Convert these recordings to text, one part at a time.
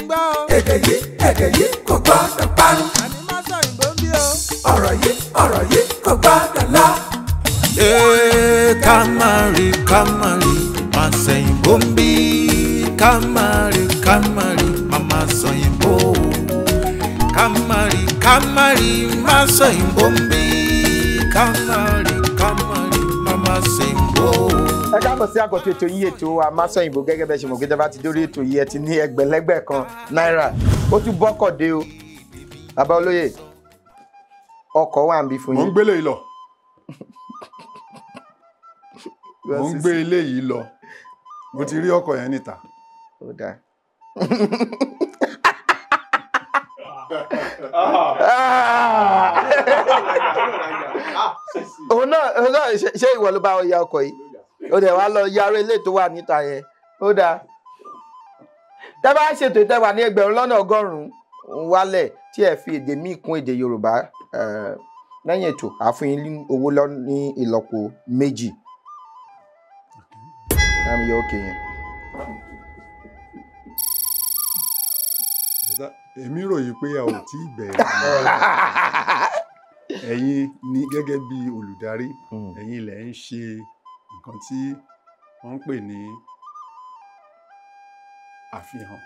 gbọ́ o. èdè yìí kò gbọ́dọ̀ parun. àní Masọyinbo ń bí o. ọ̀rọ̀ yìí kò gbọ́dọ̀ lọ. Kamari Masọyinbo ń bí. Kamari Mama Soyinbo. Kamari Masọyinbo ń bí. Kamari Mama Soyinbo. Ẹ káàbọ̀ sí àkọ́tún ètò yìí ètò wa Masọyinbo gẹ́gẹ́ bẹ́ẹ̀ ṣe mọ̀ gẹ́gẹ́ bá ti dórí ètò yìí ẹ ti ní ẹgbẹ̀lẹ́gbẹ̀ kan náírà ó tún bọ́kọ̀ dé o bàbá olóyè ọkọ̀ wà ń bí fún yín. mo ń gbélé yìí lọ mo ń gbé ilé yìí lọ mo ti rí ọkọ̀ yẹn níta. Ó dáa. òun náà ṣé ìwọ ló bá ọ ya ọkọ̀ yìí ó dẹ̀ wá lọ yàrá ilé tó wà níta yẹn ó dáa. tẹ́ bá ṣètò ìtẹ́wà ní 1,100,000 wálẹ̀ tí ẹ fi èdè míì kún èdè Yorùbá lẹ́yìn ètò àfún yín owó lọ ní ìlọ́po 2. láàmì yọ òkè yẹn. èmi ròyìn pé a ò tí ì bẹ̀rẹ̀ ẹ̀yin ní gẹ́gẹ́ bí olùdarí ẹ̀yin lẹ̀ ń ṣe nǹkan tí wọ́n ń pè ní àfihàn.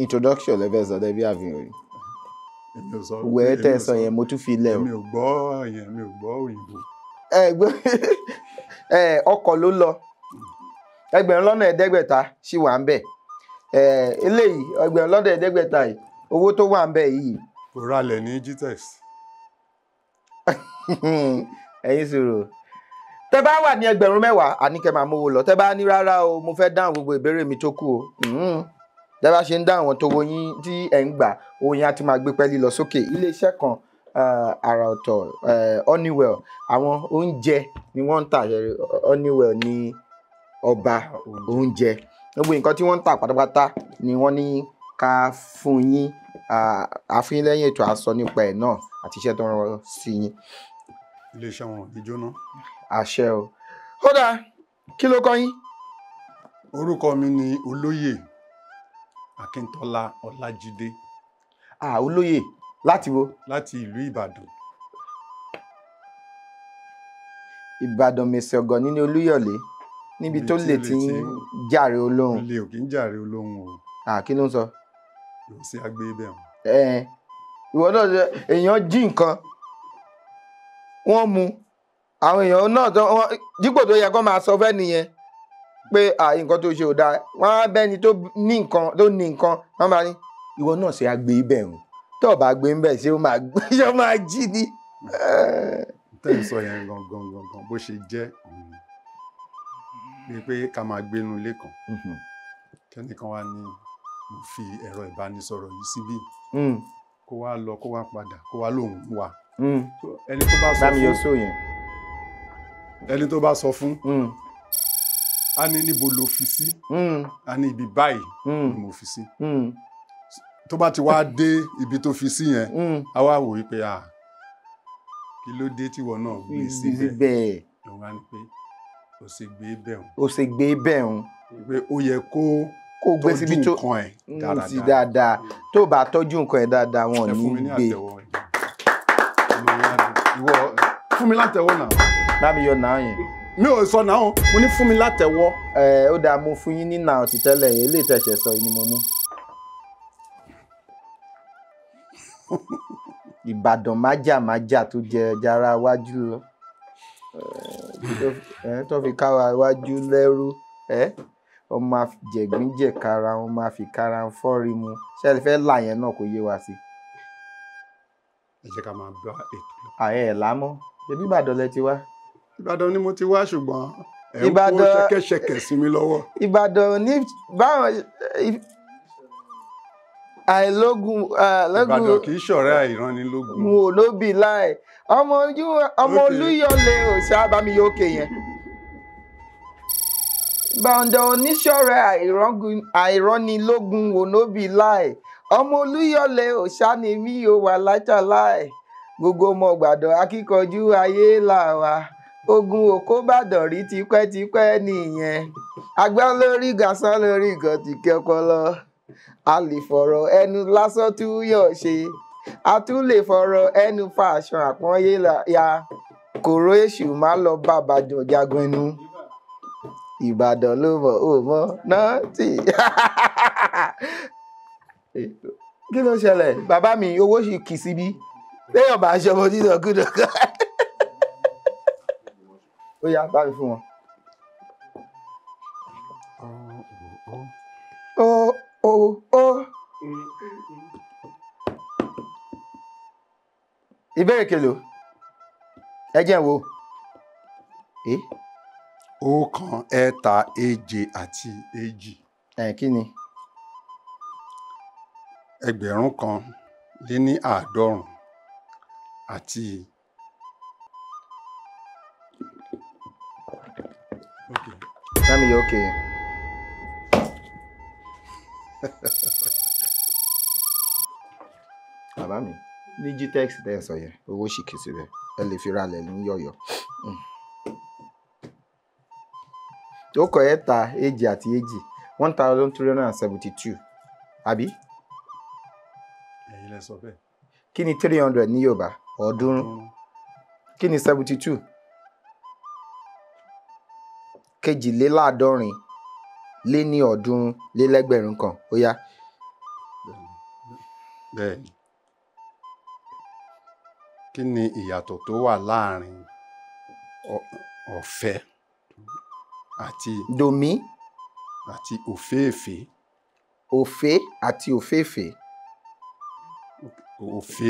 introduction lẹ́fẹ̀ẹ́ sọ dẹ́bí àfihàn yìí. èmi ò sọ wẹ́ẹ́ tẹ̀ sọ yẹn mo tún fi lẹ̀ o. èmi ò gbọ́ yẹn mi ò gbọ́ òyìnbó. ọkọ̀ ló lọ 1,500 sì wà ń bẹ̀ eléyìí 1,500 yìí owó tó wà ń bẹ̀ yìí. kò ralẹ̀ ní GTEX. ẹ̀yin sọ̀rọ̀ tẹ́ bá wà ní 10,000 àníkẹ́ máa mówó lọ tẹ́ bá ní rárá o mo fẹ́ dáhùn gbogbo ìbéèrè mi tó kù o tẹ́ bá ṣe ń dáhùn tó wo yín tí ẹ̀ ń gbà owó yín á ti máa gbé pẹ́ẹ́lí lọ sókè. iléeṣẹ́ kan àrà ọ̀tọ̀ Honeywell àwọn oúnjẹ ni wọ́n ń tà Honeywell ní ọba oúnjẹ gbogbo nǹkan tí wọ́n ń tà pátápátá ni wọ́n ní ká fún yín àfihàn lẹ́yìn ètò àsọ nípa ẹ̀ náà àti iṣẹ́ tó ń rán sí yín. iléeṣẹ́ wọn ò ní jóná. àṣẹ o. ó dáa kí ló kọ́ yín. orúkọ mi ni olóyè Akintola Olajide. olóyè láti wo. láti ìlú Ìbàdàn. Ìbàdàn mèsì ọ̀gọ̀ nínú Olúyọ̀lé níbi tó lè ti ń jàre olóhùn. ilé ò kí ń jàre olóhùn o. kí ló ń sọ. yóò sí agbé bẹ́ẹ̀ hàn. ìwọ náà èèyàn jí nǹkan wọ́n mú àwọn èèyàn náà dípò tó yẹ kó máa sọ fẹ́ nìyẹn pé nǹkan tó ṣe ò dáa wọ́n á bẹ́ni tó ní nǹkan wọ́n máa ní ìwọ náà ṣe agbé bẹ́ẹ̀ hàn tó o bá gbé ń bẹ̀ ṣé ó máa jí ni. tẹ́ ń sọ yẹn gangan bó ṣe jẹ́ bíi pé ká máa gbénu ilé kan kẹ́nìkan wá ní mo fi ẹ̀rọ ìbánisọ̀rọ̀ yìí síbí kó wá lọ kó wá padà kó wá lòun wà ẹni tó bá sọ fún a ní níbo ló fi sí a ní ibi báyìí ni mo fi sí tó bá ti wá dé ibi tó fi sí yẹn a wá wò wípé kí ló dé tíwọ náà gbé síbẹ̀ òun á ní pé ó ṣe gbé bẹ́ẹ̀ hùn pé ó yẹ kó gbé síbi tó nǹkan ẹ̀ dáadáa tó bá tọ́jú nǹkan ẹ̀ dáadáa wọn ní gbé. fún mi látẹ̀wọ́ náà. láàmì yọ náà yẹn. mi ò sọ náà mo ní fún mi látẹ̀wọ́. ó dáa mo fún yín ní náà ti tẹ́lẹ̀ yẹn ilé ìtẹ̀sẹ̀ sọ ni mo mú. Ìbàdàn májà tó jẹ jara wájú lọ tó fi káwa wájú lẹ́rú ọmọ àjẹgbínjẹ̀kara ọmọ àfikara ń fọ́rí mu ṣẹ́ni fẹ́ là yẹn náà kò yé wa sí. ẹ jẹ́ ká máa bá ètò lọ. ẹ̀ lámọ́ ṣebí Ìbàdàn lẹ ti wá. Ìbàdàn ni mo ti wá ṣùgbọ́n ẹ̀ ń kó ṣẹ̀kẹ̀ṣẹ̀kẹ̀ sí mi lọ́wọ́. Ìbàdàn ní báwọn àìlógún Ìbàdàn kì í ṣọ̀rẹ́ àìránilógún. mo ló bì láì ọmọ Olúyọ̀lé òṣàbámi yókè yẹn. Ìbàdàn oníṣọ̀rẹ́ àìránilógún wò ló bì láì ọmọ Olúyọ̀lé òṣànímí ò wà lájà láì gbogbo ọmọ Ìbàdàn akíkanjú ayé làwà ogun òkó Ìbàdàn rí tipẹ́tipẹ́ nìyẹn agbá lórí gàsán lórí nǹkan tìkẹ́ ọpọlọ a lè fọ̀rọ̀ ẹnu lásán tún yọ̀ ṣe a tún lè fọ̀rọ̀ ẹnu fa aṣọ àpọ́nyé ya kòró èṣù má lọ bá bàjọ́ jagun ẹnu Ìbàdàn ló mọ̀ ó mọ̀ náà tì kí ló ṣẹlẹ̀ bàbá mi owó sì kì í síbí léèyàn bá aṣọ ọmọ dídọ̀kúdọ̀kú ó yá bá mi fún wọn. Ìbéèrè kelo ẹ jẹ́ n wò. Ọ̀kan ẹ̀ta èje àti èjì. Kí ni? Ẹgbẹ̀rún kan lé ní àádọ́rùn àti Lámi yóò kè é. Bàbá mi ní gtex tẹ́ ẹ sọ yẹn owó sì kì í síbẹ̀ ẹ lè fi ralẹ̀ ní yọ̀yọ̀. Ọ̀kan ẹ̀ta èje àti èjì 1372 àbí? Ẹ̀yin lẹ sọ bẹ́ẹ̀. Kí ni 300 ní Yorùbá? Ọ̀ọ́dúnrún. Kí ni 72? Kejìléláàádọ́rin lé ní ọ̀ọ́dúnrún lé lẹ́gbẹ̀rún kan ó yá. Bẹ́ẹ̀ni. Kí ni ìyàtọ̀ tó wà láàrin ọ̀fẹ́ àti Dòmí. Àti òféèfé? Òfé àti òféèfé. Òfé.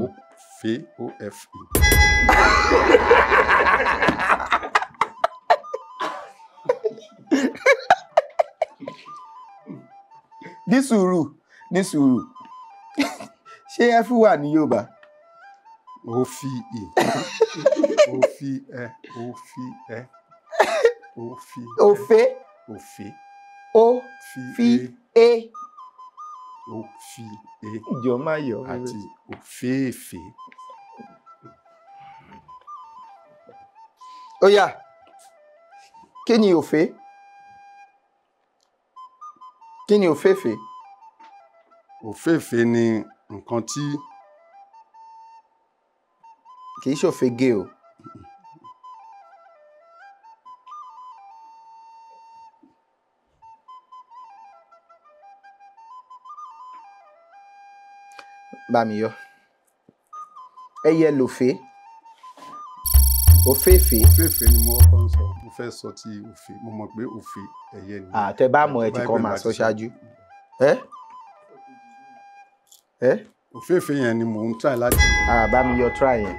Òfé OFE. Ní sùúrù ṣé ẹ fún wa ní Yorùbá? Òfì ì. Òfì ẹ. Òfì ẹ. Òfì ẹ. Òfé. Òfé. Òfì e. Òfì e. Ìjọ máa yọ. Àti òféèfé. Ó yá. Kí ni òfé? Kí ni òféèfé? Òféèfé ni nǹkan tí kì í ṣòfégé o. Bá mi yọ. Ẹyẹ lòfé. Òféèfé. Òféèfé ni mo kọ́ ń sọ. Mo fẹ́ sọ ti òfé. Mo mọ̀ pé òfé ẹyẹ ni. Tẹ́ bá mọ̀ ẹ ti kọ́ máa sọ ṣáájú. Òféèfé yẹn ni mò ń try láti. Bá mi yọ try yẹn.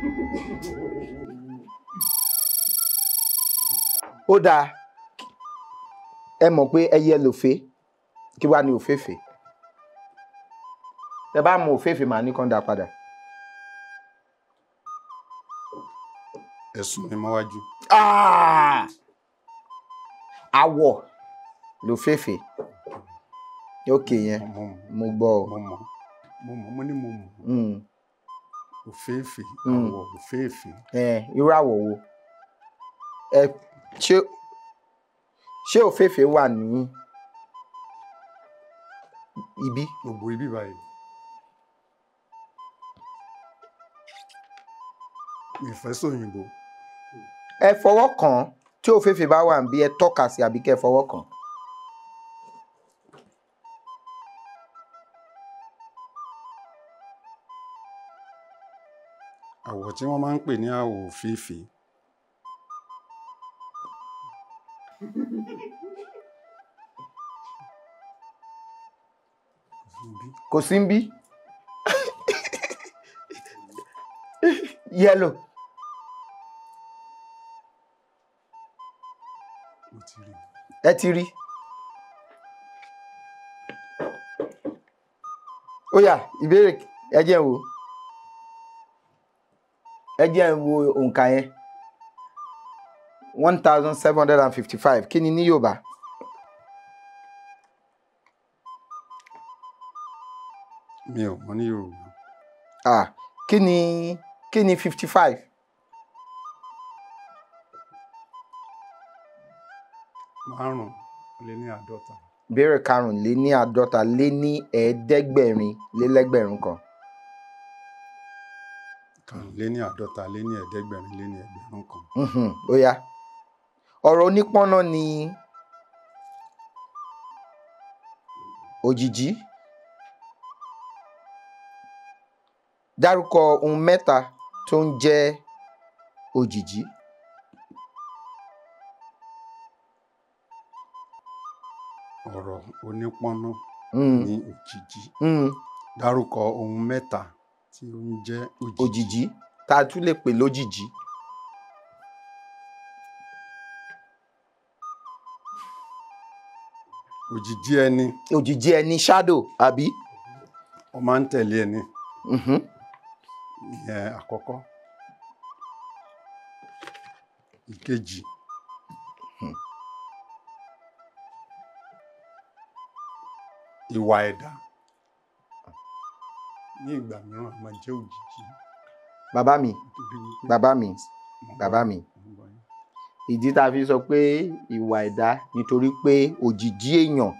Ó dáa. Ẹ mọ̀ pé ẹyẹ lòfé. Kí wá ni òféèfé? Tẹ́ bá mọ̀ òféèfé màá ní kán dá padà. Ẹ̀sùn ni mọ́wájú. Àwọ̀ lòféèfé. Ókè yẹn mo gbọ́ ọ. Mo ní mo mọ̀. Òféèfé. Àwọ̀ òféèfé. Irú àwọ̀ wo? Ṣé òféèfé wà ní ibi? Gbogbo ibi báyìí. Ìfẹ́sọ̀yìnbó. Ẹ fọwọ́ kàn tí òféèfé bá wà níbí ẹ tọ́ka sí àbí kẹ́ fọwọ́ kàn. Àwọ̀ tí wọ́n máa ń pè ní àwọ̀ òféèfé. Kò sí níbí. Yellow. Ẹ ti rí. Ó yá ìbéèrè ẹ jẹ́ n wò. Ẹ jẹ́ n wo òǹkà yẹn. 1755 kí ni ní Yorùbá? Mi ò mọ̀ ní Yorùbá. Kí ni 55? Márùn-ún lé ní àádọ́ta. ìbéèrè karùnléníàádọ́ta lé ní ẹ̀ẹ́dẹ́gbẹ̀rin lé lẹ́gbẹ̀rún kan. karùnléníàádọ́ta lé ní ẹ̀ẹ́dẹ́gbẹ̀rin lé ní ẹgbẹ̀rún kan. Ó yá. Ọ̀rọ̀ onípọ́nná ni òjìjí. Dárúkọ ohun mẹ́ta tó ń jẹ́ òjìjí. Ọ̀rọ̀ onípọ́nná ní òjìjí. Dárúkọ ohun mẹ́ta tí ó ń jẹ́ òjìjí tá a tún lè pè lójìjí. Òjìjí ẹni. Òjìjí ẹni shadow àbí. Ó máa ń tẹ̀lé ẹni. Ìyẹn àkọ́kọ́. Ìkejì. Ìwà ẹ̀dá ní ìgbà mìíràn máa jẹ́ òjìjí. Bàbá mi ìdí tá a fi sọ pé ìwà ẹ̀dá nítorí pé òjìjí èèyàn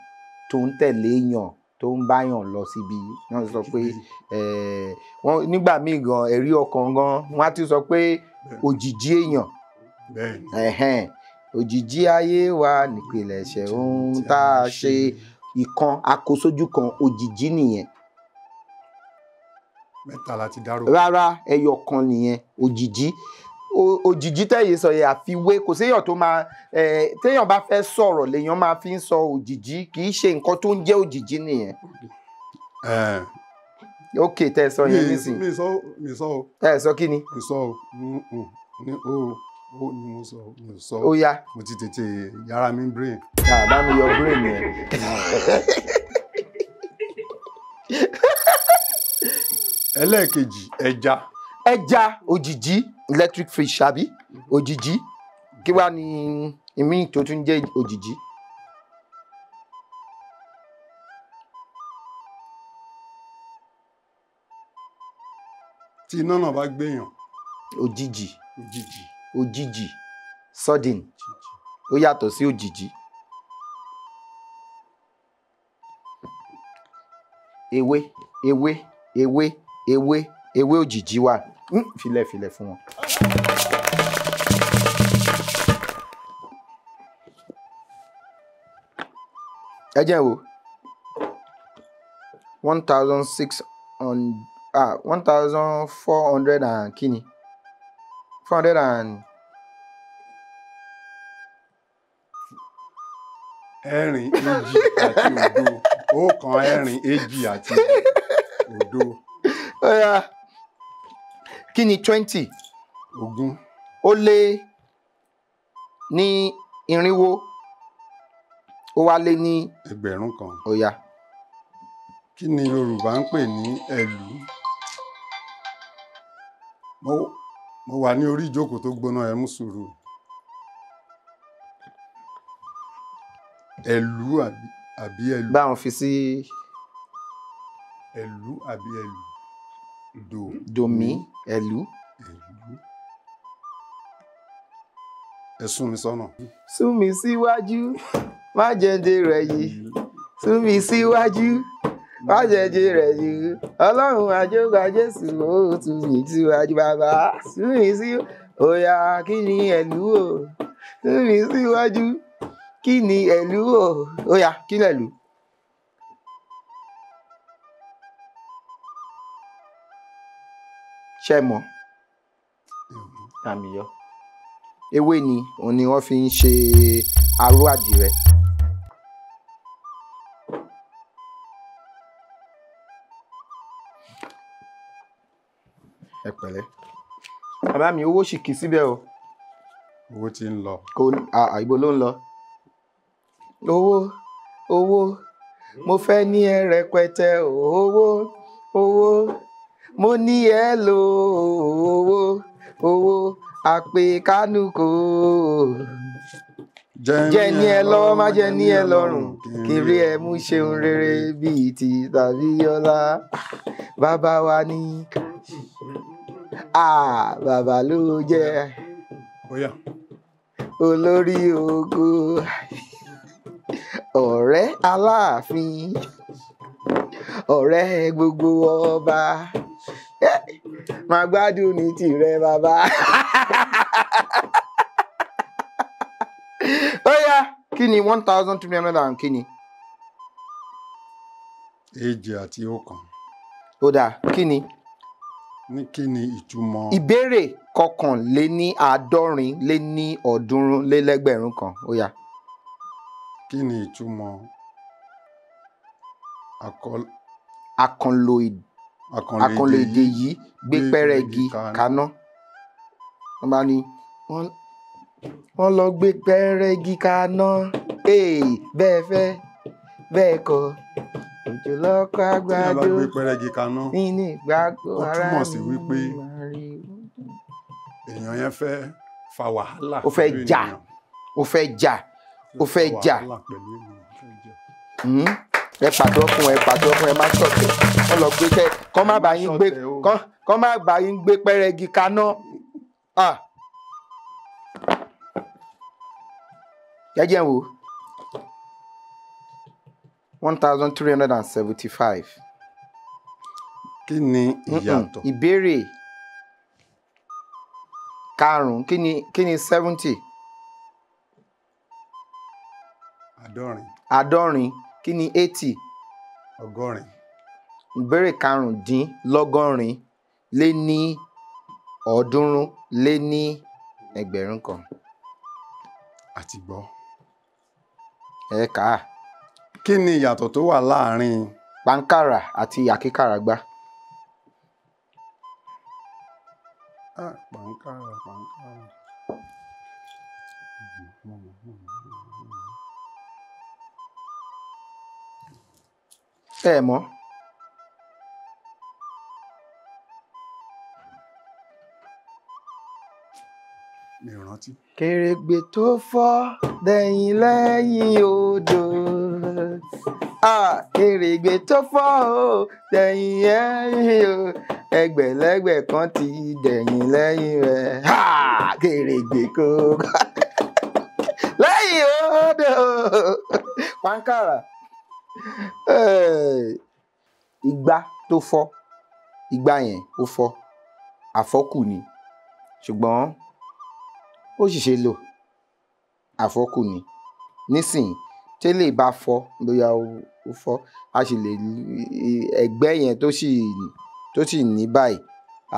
tó ń tẹ̀lé èèyàn tó ń báyàn lọ síbi wọ́n sọ pé wọ́n nígbà míì gan ẹ̀rí ọkàn gan wọ́n á ti sọ pé òjìjí èèyàn òjìjí ayé wa nípìnlẹ̀ṣẹ̀ ohun tá a ṣe ìkan akósójú kan òjìjí nìyẹn. Mẹ́ta láti dárúkọ. Rárá ẹyọ kan nìyẹn òjìjí. Òjìjí tẹ̀yẹ sọ yẹ àfiwé kò séèyàn tó máa téèyàn bá fẹ́ sọ̀rọ̀ lèèyàn máa fi ń sọ òjìjí kì í ṣe nǹkan tó ń jẹ́ òjìjí nìyẹn. Ok tẹ ẹ sọ yẹn nísìnyí. mi sọ o. ẹ sọ kí ni. mi sọ o ní o ni mo sọ. Ó yá. mo ti tètè yára mi brain. bá mi yọ brain yẹn. Ẹlẹ́ẹ̀kejì ẹja. Ẹja òjìjí electric fish àbí òjìjí kí wàá ní ìmí tó tún jẹ́ òjìjí. Tí iná náà bá gbéyàn. Òjìjí sudden ó yàtọ̀ sí òjìjí. Ewé òjìjí wà. Filẹ̀ fún wọn. Ẹ jẹ́ wo 1,400 and kíni 400 and. Ẹ̀rin èjì àti òdo. Ọ̀kan ẹ̀rin èjì àti òdo. Kí ni 20? Ogún. Ó lé ní irinwó ó wá lé ní ẹgbẹ̀rún kan. Ó yá. Kí ni Yorùbá ń pè ní ẹ̀lú? Mo wà ní orí ìjókòó tó gbóná, ẹ mú sùúrù. Ẹ̀lú àbí ẹ̀lú? Báwọn fi sí. Ẹ̀lú àbí ẹ̀lú? Dòmí ẹ̀lú. Ẹ sún mi sọ́nà. Sún mi síwájú má jẹ́ǹde rẹ̀ yìí. Sún mi síwájú má jẹ́ǹde rẹ̀ yìí. Ọlọ́run àjọgbà Jésù ó tún mi síwájú bàbá. Sún mi sí. Ó yá kí ni ẹ̀lú o? Sún mi síwájú kí ni ẹ̀lú o? Ó yá kí ni ẹ̀lú? Ṣé mọ̀? Àmì yọ. Ewé ni òun ni wọ́n fi ń ṣe aró àdìrẹ. Ẹ pẹ̀lẹ́. Bàbá mi owó sì kì í síbẹ̀ o. Owó tí ń lọ. Ibo ló ń lọ? Owó mo fẹ́ ní ẹ rẹpẹtẹ owó mo ní ẹ lò owó àpè kánú kò. Jẹ́ ní ẹ lọ́wọ́ má jẹ́ ní ẹ lọ́rùn kiri ẹ mú ṣeun rere bíi ti tàbí ọlá. Bàbá wa ní bàbá ló jẹ́ olórí ògo ọ̀rẹ́ Aláàfin ọ̀rẹ́ gbogbo ọba máa gbádùn ní tìrẹ bàbá. Ó yá kí ni 1,300 and kí ni. èjì àti ọ̀kan. Ó dáa kí ni. Ní kí ni ìtumọ̀. Ìbéèrè kọkànléní àádọ́rin lé ní ọ̀ọ́dúnrún lé lẹ́gbẹ̀rún kan. Ó yá. Kí ni ìtumọ̀ àkànlò èdè yìí gbé pẹ́rẹ́gì kaná. Wọ́n bá ní wọ́n lọ gbé pẹ́rẹ́gì kaná. Bẹ́ẹ̀ fẹ́ bẹ́ẹ̀ kọ́ òjò lọ́kọ̀ àgbàdo. Tí wọ́n bá gbé pẹ́rẹ́gì kaná, nínú ìgbàgbọ́ ara mi. ó túmọ̀ sí wípé èèyàn yẹn fẹ́ fa wàhálà. Ó fẹ́ jà. Ó fẹ́ jà. Ó fẹ́ jà. Ẹ pàtó fún ẹ má ṣọ̀tẹ̀. Wọ́n lọ gbé kọ́ má bá yín gbé pẹ́rẹ́gì kaná. Jẹ́jẹ́ wo 1,375. Kí ni ìyàtọ̀. Ìbéèrè karùn-ún kí ni 70. Àádọ́rin kí ni 80. Ọgọ́rin. Ìbéèrè karùndínlọ́gọ́rin lé ní ọ̀ọ́dúnrún lé ní ẹgbẹ̀rún kan. Àti gbọ́. Ẹ kà á. Kí ni ìyàtọ̀ tó wà láàárín pàǹkàrà àti àkíkàràgbá. Pàǹkàrà. Ẹ mọ̀. Mi ò rántí. Kèrègbè tó fọ́ dẹ̀yìn lẹ́yìn odò. Kèrègbè tó fọ́ dẹ̀yìn lẹ́yìn o. Ẹgbẹ̀lẹ́gbẹ̀ kan ti dẹ̀yìn lẹ́yìn rẹ̀. Kèrègbè kò lẹ́yìn odò. Pàǹkàrà. Igbá tó fọ́, igbá yẹn ó fọ́, àfọ́kù ni, ṣùgbọ́n ó sì ṣe lò, àfọ́kù ni. Nísìnyí tẹ́lẹ̀ bá fọ́ bóyá ó fọ́, a sì lè ẹgbẹ́ yẹn tó sì ní báyìí,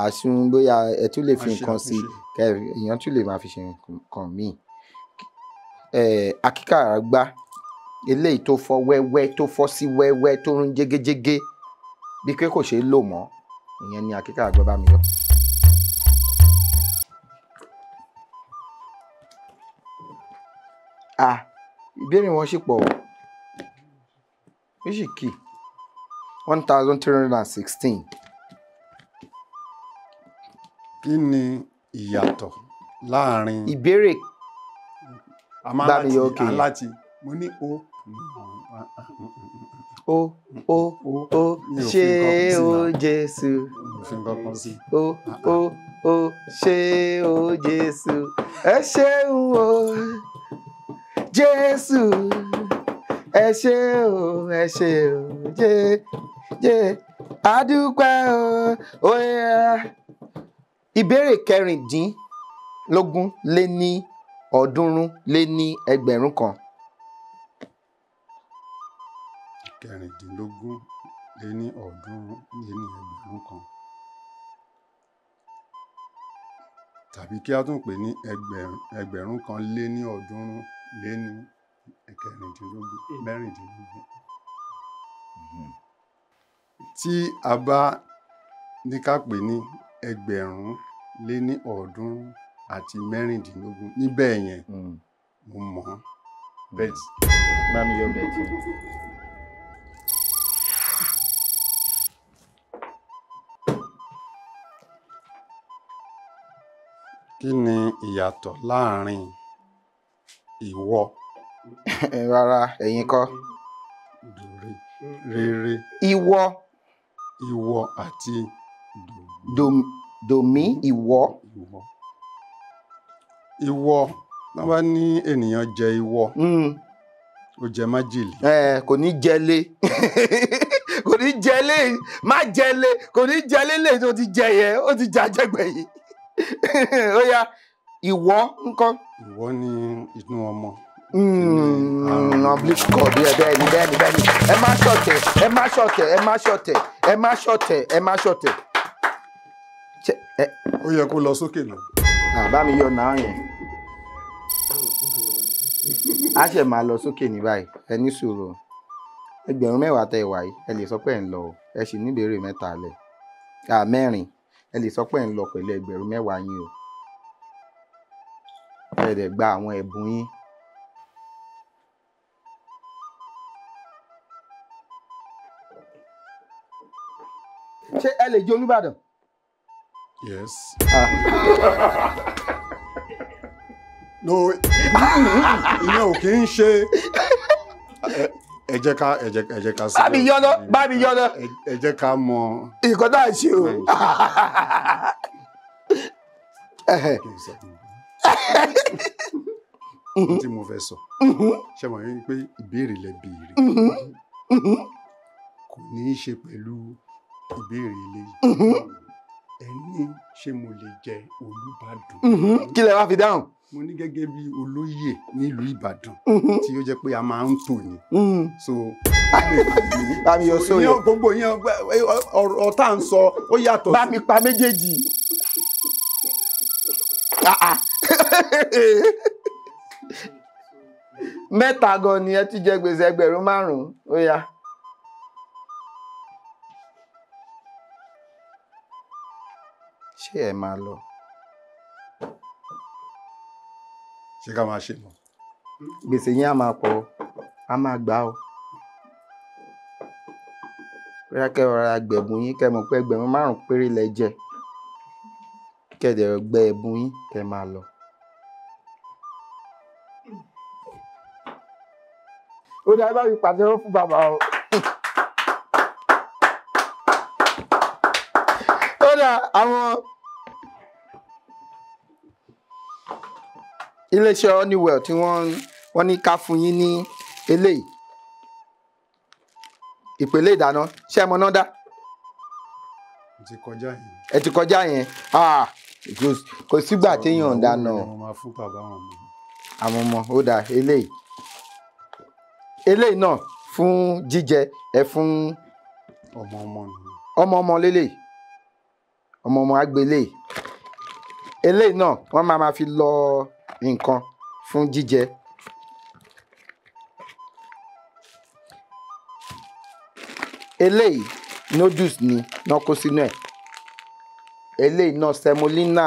àsun bóyá ẹ tún lè fi nǹkan sí, èèyàn tún lè máa fi ṣe nǹkan míì. Àkíkàràgbá eléyìí tó fọ́ wẹ́wẹ́, tó fọ́ sí wẹ́wẹ́, tó ń jégéjégé bí pé kò ṣeé lò mọ́, ìyẹn ni àkíkàràgbá bá mi yọ. Ìbéèrè wọn sì pọ̀ ó sì kì 1,316. Kí ni ìyàtọ̀ láàárín. Ìbéèrè bá mi yọ òkè. Aláti mo ní o. Ṣé o Jésù. Ṣé o Jésù. Ẹ ṣeun o Jésù. Ẹ ṣé o adúpẹ́ o. Ìbéèrè kẹrìndínlógún lé ní ọ̀ọ́dúnrún lé ní ẹgbẹ̀rún kan. Kẹrìndínlógún lé ní ọ̀ọ́dúnrún lé ní ẹgbẹ̀rún kan. Tàbí kí a tún pè ní ẹgbẹ̀rún kan lé ní ọ̀ọ́dúnrún lé ní mẹ́rìndínlógún. Tí a bá ní ká pè ní ẹgbẹ̀rún lé ní ọ̀ọ́dúnrún àti mẹ́rìndínlógún níbẹ̀ yẹn mo mọ̀ bẹ́ẹ̀. Bá mi yọ bẹ́ẹ̀ tí. Kí ni ìyàtọ̀ láàárín ìwọ. Rárá, ẹ̀yin kọ́. Rere. Ìwọ àti dòmí ìwọ. Ìwọ, wọ́n bá ní ènìyàn jẹ ìwọ. ó jẹ májèlé. kò ní jẹlé kò ní jẹlé má jẹlé kò ní jẹlé lè tó ti jẹ yẹ ó ti jàjẹgbẹ yìí ó yá ìwọ ńkọ́. ìwọ ni inú ọmọ. English call bẹ́ẹ̀ni ẹ má ṣọ̀tẹ̀ ẹ má ṣọ̀tẹ̀ ẹ má ṣọ̀tẹ̀ ẹ má ṣọ̀tẹ̀ ẹ má ṣọ̀tẹ̀. ó yẹ kó lọ sókè náà. bá mi yọ náà yẹn a ṣe máa lọ sókè ní báyìí ẹ ní sùúrù ẹgbẹ̀rún mẹ́wàá tẹ wà yìí ẹ lè sọ pé ẹ ń lọ o ẹ sì ní ìbéèrè mẹ́ta lẹ̀ mẹ́rin ẹ lè sọ pé ẹ ń lọ pẹ̀lú ẹgbẹ̀rún mẹ́wàá yín o ẹ dẹ̀ gba àwọn ẹ̀bùn yín. ṣé ẹ lè jẹ Olúbàdàn. yes. no ìyẹn ò kì í ṣe ẹ jẹ́ ká sí. bá mi yọ̀nà. ẹ jẹ́ ká mọ. nǹkan tá à ń ṣe o. tí mo fẹ́ sọ ṣe mọ̀ yín pé ìbéèrè lẹ béèrè kò ní í ṣe pẹ̀lú ìbéèrè eléyìí ẹ ní ṣé mo lè jẹ Olúbàdàn. kí lẹ wá fi dáhùn. mo ní gẹ́gẹ́ bí olóyè nílùú Ìbàdàn tí ó jẹ́ pé a máa ń tò ní. so bá mi yọ sóyè. gbogbo yẹn ọ̀rọ̀ tá à ń sọ ó yàtọ̀. bá mi pa méjèèjì. mẹ́ta gan ni ẹ ti jẹ gbèsè ẹgbẹ̀rún 5 ó yá. ṣé ẹ máa lọ. ṣé ká máa ṣe mọ. gbèsè yín á máa pọ̀ á máa gbà ó. bóyá kẹ́ ọ̀rọ̀ àgbẹ̀bùn yín kẹ́ mọ̀ pé ẹgbẹ̀rún 5 péré lẹ jẹ kẹ́dẹ̀ gbẹ ẹ̀bùn yín kẹ́ máa lọ. ó dá bá mi pàtẹ́wọ́ fún bàbá o. ó dá àwọn iléeṣẹ́ Honeywell tí wọ́n ní ká fún yín ní eléyìí ìpele ìdáná ṣé ẹ mọ náà dá. ti kọjá yẹn. ẹ ti kọjá yẹn kò sígbà téèyàn ń dáná. àwọn ọmọ ó dá eléyìí náà fún jíjẹ ẹ fún ọmọ lélẹ̀ ọmọ àgbélé eléyìí náà wọ́n máa fi lọ nǹkan fún jíjẹ. eléyìí noodles ni náà kó sínú ẹ̀ eléyìí náà semolina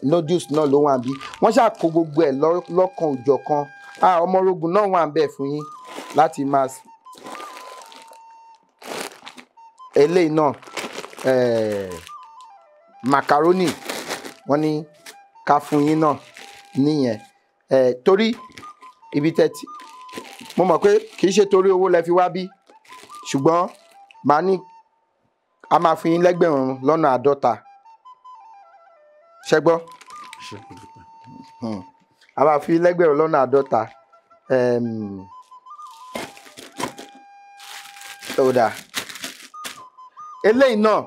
noodles náà ló wà bí wọ́n ṣàkó gbogbo ẹ̀ lọ́kan òjọ̀kan ọmọ orogun náà wà ń bẹ̀ fún yín láti máa eléyìí náà macaroni wọ́n ní ká fún yín náà nìyẹn torí ibi tẹ́tí mo mọ̀ pé kì í ṣe torí owó lẹ fi wá bí ṣùgbọ́n màá ní a máa fún yín lẹ́gbẹ̀rún 50 ṣẹ́gbọ́ a máa fún yín lẹ́gbẹ̀rún 50 ó dáa eléyìí náà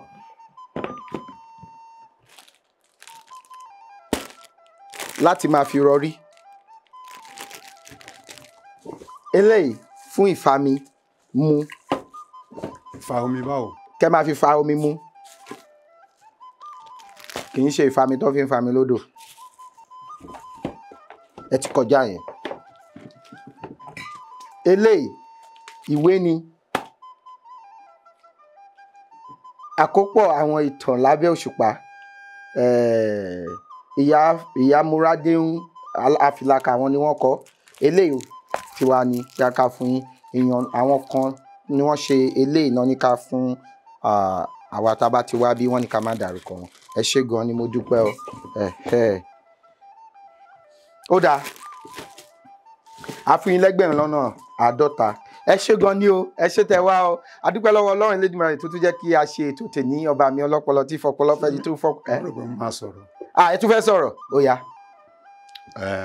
láti máa fi rọrí eléyìí fún ìfami mu. fa omi báwo. kẹ́ máa fi fa omi mu kì í ṣe ìfami tó fi ń fami lódò ẹ ti kọjá yẹn. eléyìí ìwé ni àkópọ̀ àwọn ìtàn lábẹ́ òṣùpá ìyá múradéhùn àfìlàkà àwọn ni wọ́n kọ eléyìí tiwa ni ká fún yín èèyàn àwọn kan ni wọ́n ṣe eléyìí náà ní ká fún àwa tá a bá ti wá bí wọ́n ní ká má dárúkọ wọn ẹ ṣé gan ni mo dúpẹ́ o ó dáa a fún yín lẹ́gbẹ̀rún 50 ẹ ṣé gan ni o ẹ ṣé tẹ́ wá o a dúpẹ́ lọ́wọ́ Ọlọ́run Elédùmarè tó tún jẹ́ kí a ṣe ètò tèmi ọba mi ọlọ́pọlọ tí fọpọlọ fẹ́ di tó fọ. máa sọ̀rọ̀. ẹ tún fẹ́ sọ̀rọ̀ ó yá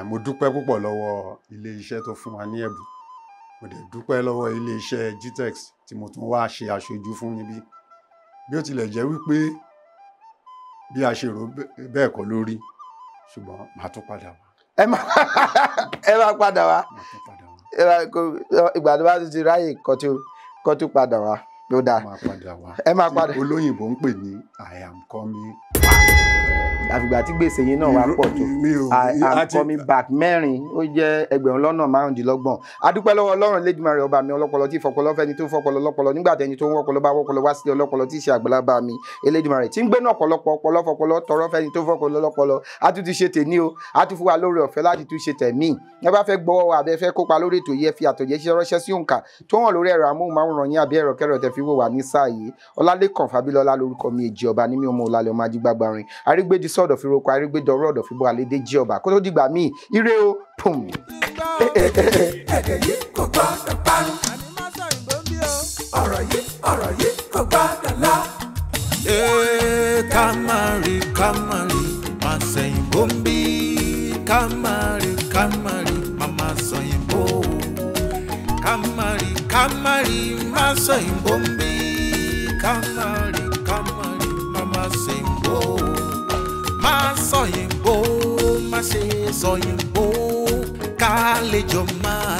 Mo dúpẹ́ púpọ̀ lọ́wọ́ ilé iṣẹ́ tó fún wa ní ẹ̀bùn. Mo dẹ̀ dúpẹ́ lọ́wọ́ ilé iṣẹ́ GTEX tí mo tún wá ṣe aṣojú fún níbí. Bí ó tilẹ̀ jẹ́ wípé bí a ṣe rò bẹ́ẹ̀ kọ́ lórí, ṣùgbọ́n màá tún padà wá. Ẹ máa padà wá. Màá tún padà wá. Ìgbà tó bá ti ráyè kó tún padà wá ló dáa. Màá padà wá. Ẹ máa padà. Tí olóyìnbó ń pè ní I am coming. Àfìgbà tí gbèsè yín náà wá pọ̀ tó I am coming back mẹ́rin ó jẹ́ ẹgbẹ̀rún lọ́nà márùndínlọ́gbọ̀n. Adúpẹ́ lọ́wọ́ Ọlọ́run Elédùmarè ọba mi ọlọ́pọlọ tí ìfọpọlọ fẹ́ni tó fọpọlọ lọ́pọlọ nígbà tẹni tó ń wọ́pọlọ bá wọ́pọlọ wá sílé ọlọ́pọlọ tí í ṣe àgbàlagbà mi Elédùmarè tí ń gbé náà ọ̀pọ̀lọpọ̀ ọpọlọ fọpọlọ tọrọ fẹ́ni tó fọpọlọ lọ́pọlọ a tún ti ṣe tèmi o a tún fún wa lórí ọ̀fẹ́ láti tún ṣe tẹ̀mí. Ẹ bá fẹ́ gbọ́ wa abẹ́ fẹ́ kópa lórí ètò yìí ẹ fi àtẹ̀jíṣẹ́ ránṣẹ́ sí òǹkà tó hàn lórí ẹ̀rọ amóhùnmáwòrán yín àbí ẹ̀rọ kẹrọ tẹ́ fi wò wá ní sáà yìí. Ọlálékàn Fábílọ́lá lórúkọ mi èjì ọba ní mi ọmọ Ọlálẹ̀ ọmọ ajígbàgbàrin arígbédi sọ́ọ̀dọ̀ fi roko arígbédi ọ̀rọ̀ ọ̀dọ̀ fi bọ́ àlédè jí ọba kó tó dìgbà míì ire o pùm. Èdè yìí kò gbọ́dọ̀ parun. Ọ̀rọ̀ yìí kò gbọ́dọ̀ lá. Kamari Masoyinbo ń bí. Kamari Masoyinbo. Kamari Masoyinbo ń bí. Kamari Masoyinbo. Masoyinbo má ṣe sọyìnbó ká lè jọ máa